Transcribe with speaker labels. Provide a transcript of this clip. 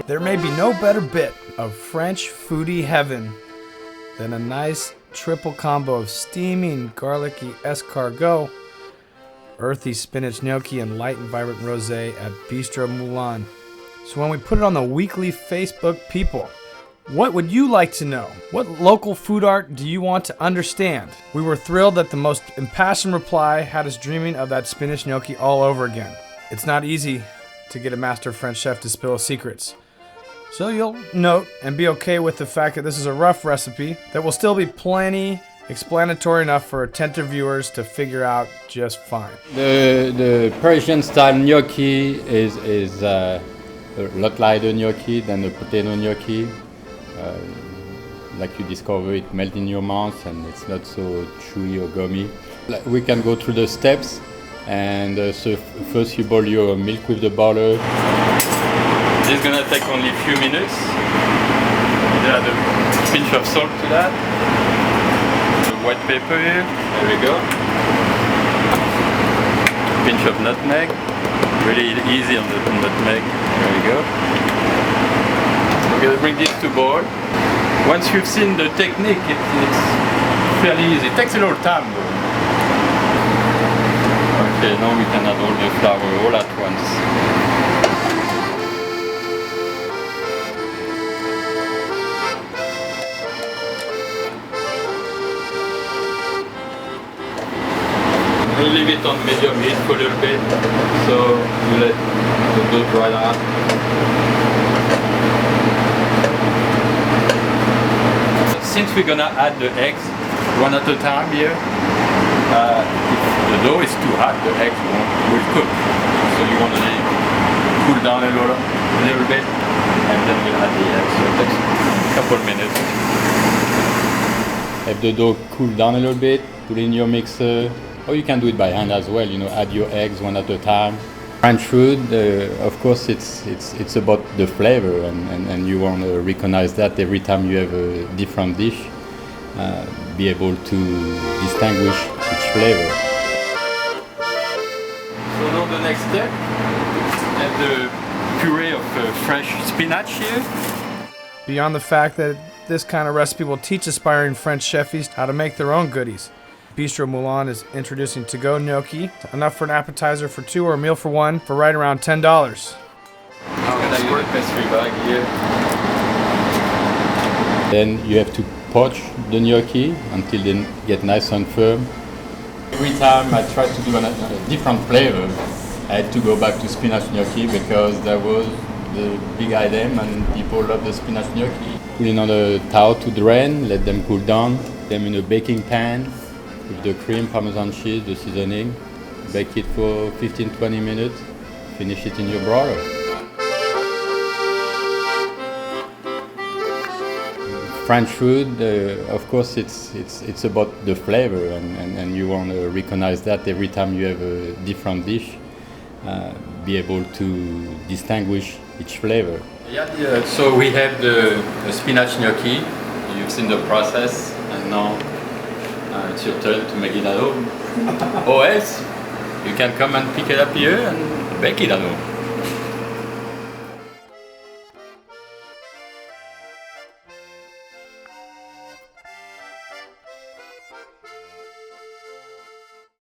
Speaker 1: There may be no better bit of French foodie heaven than a nice triple combo of steaming garlicky escargot, earthy spinach gnocchi, and light and vibrant rosé at Bistro Moulin. So when we put it on the weekly Facebook people, what would you like to know? What local food art do you want to understand? We were thrilled that the most impassioned reply had us dreaming of that spinach gnocchi all over again. It's not easy to get a master French chef to spill his secrets. So you'll note and be okay with the fact that this is a rough recipe that will still be plenty explanatory enough for attentive viewers to figure out just fine.
Speaker 2: The Parisian style gnocchi is a lot lighter gnocchi than the potato gnocchi. Like you discover, it melts in your mouth and it's not so chewy or gummy. We can go through the steps, and so first you boil your milk with the broiler. This is gonna take only a few minutes. You add a pinch of salt to that. The white pepper here, there we go. Pinch of nutmeg, really easy on the nutmeg, there we go. We're gonna bring this to boil. Once you've seen the technique, it's fairly easy. It takes a little time though. Okay, now we can add all the flour all at once. We'll leave it on medium heat for a little bit, so we let the dough dry out. Since we're gonna add the eggs one at a time here, if the dough is too hot, the eggs will cook. So you want to let it cool down a little bit, and then we'll add the eggs. So it takes a couple minutes. If the dough cool down a little bit, put it in your mixer. Or you can do it by hand as well, add your eggs one at a time. French food, of course, it's about the flavor, and you want to recognize that every time you have a different dish, be able to distinguish each flavor. So now the next step, add the puree of fresh spinach here.
Speaker 1: Beyond the fact that this kind of recipe will teach aspiring French chefs how to make their own goodies, Bistro Moulin is introducing to-go gnocchi, enough for an appetizer for two or a meal for one, for right around $10.
Speaker 2: Now I'm going to use a pastry bag here. Then you have to poach the gnocchi until they get nice and firm. Every time I try to do a different flavor, I had to go back to spinach gnocchi because that was the big item and people love the spinach gnocchi. Put it on a towel to drain, let them cool down, put them in a baking pan with the cream, parmesan cheese, the seasoning. Bake it for 15-20 minutes, finish it in your broiler. French food, of course, it's about the flavor, and you want to recognize that every time you have a different dish, be able to distinguish each flavor. Yeah, so we have the spinach gnocchi. You've seen the process, and now it's your turn to make it at home. Or else, you can come and pick it up here and bake it at home.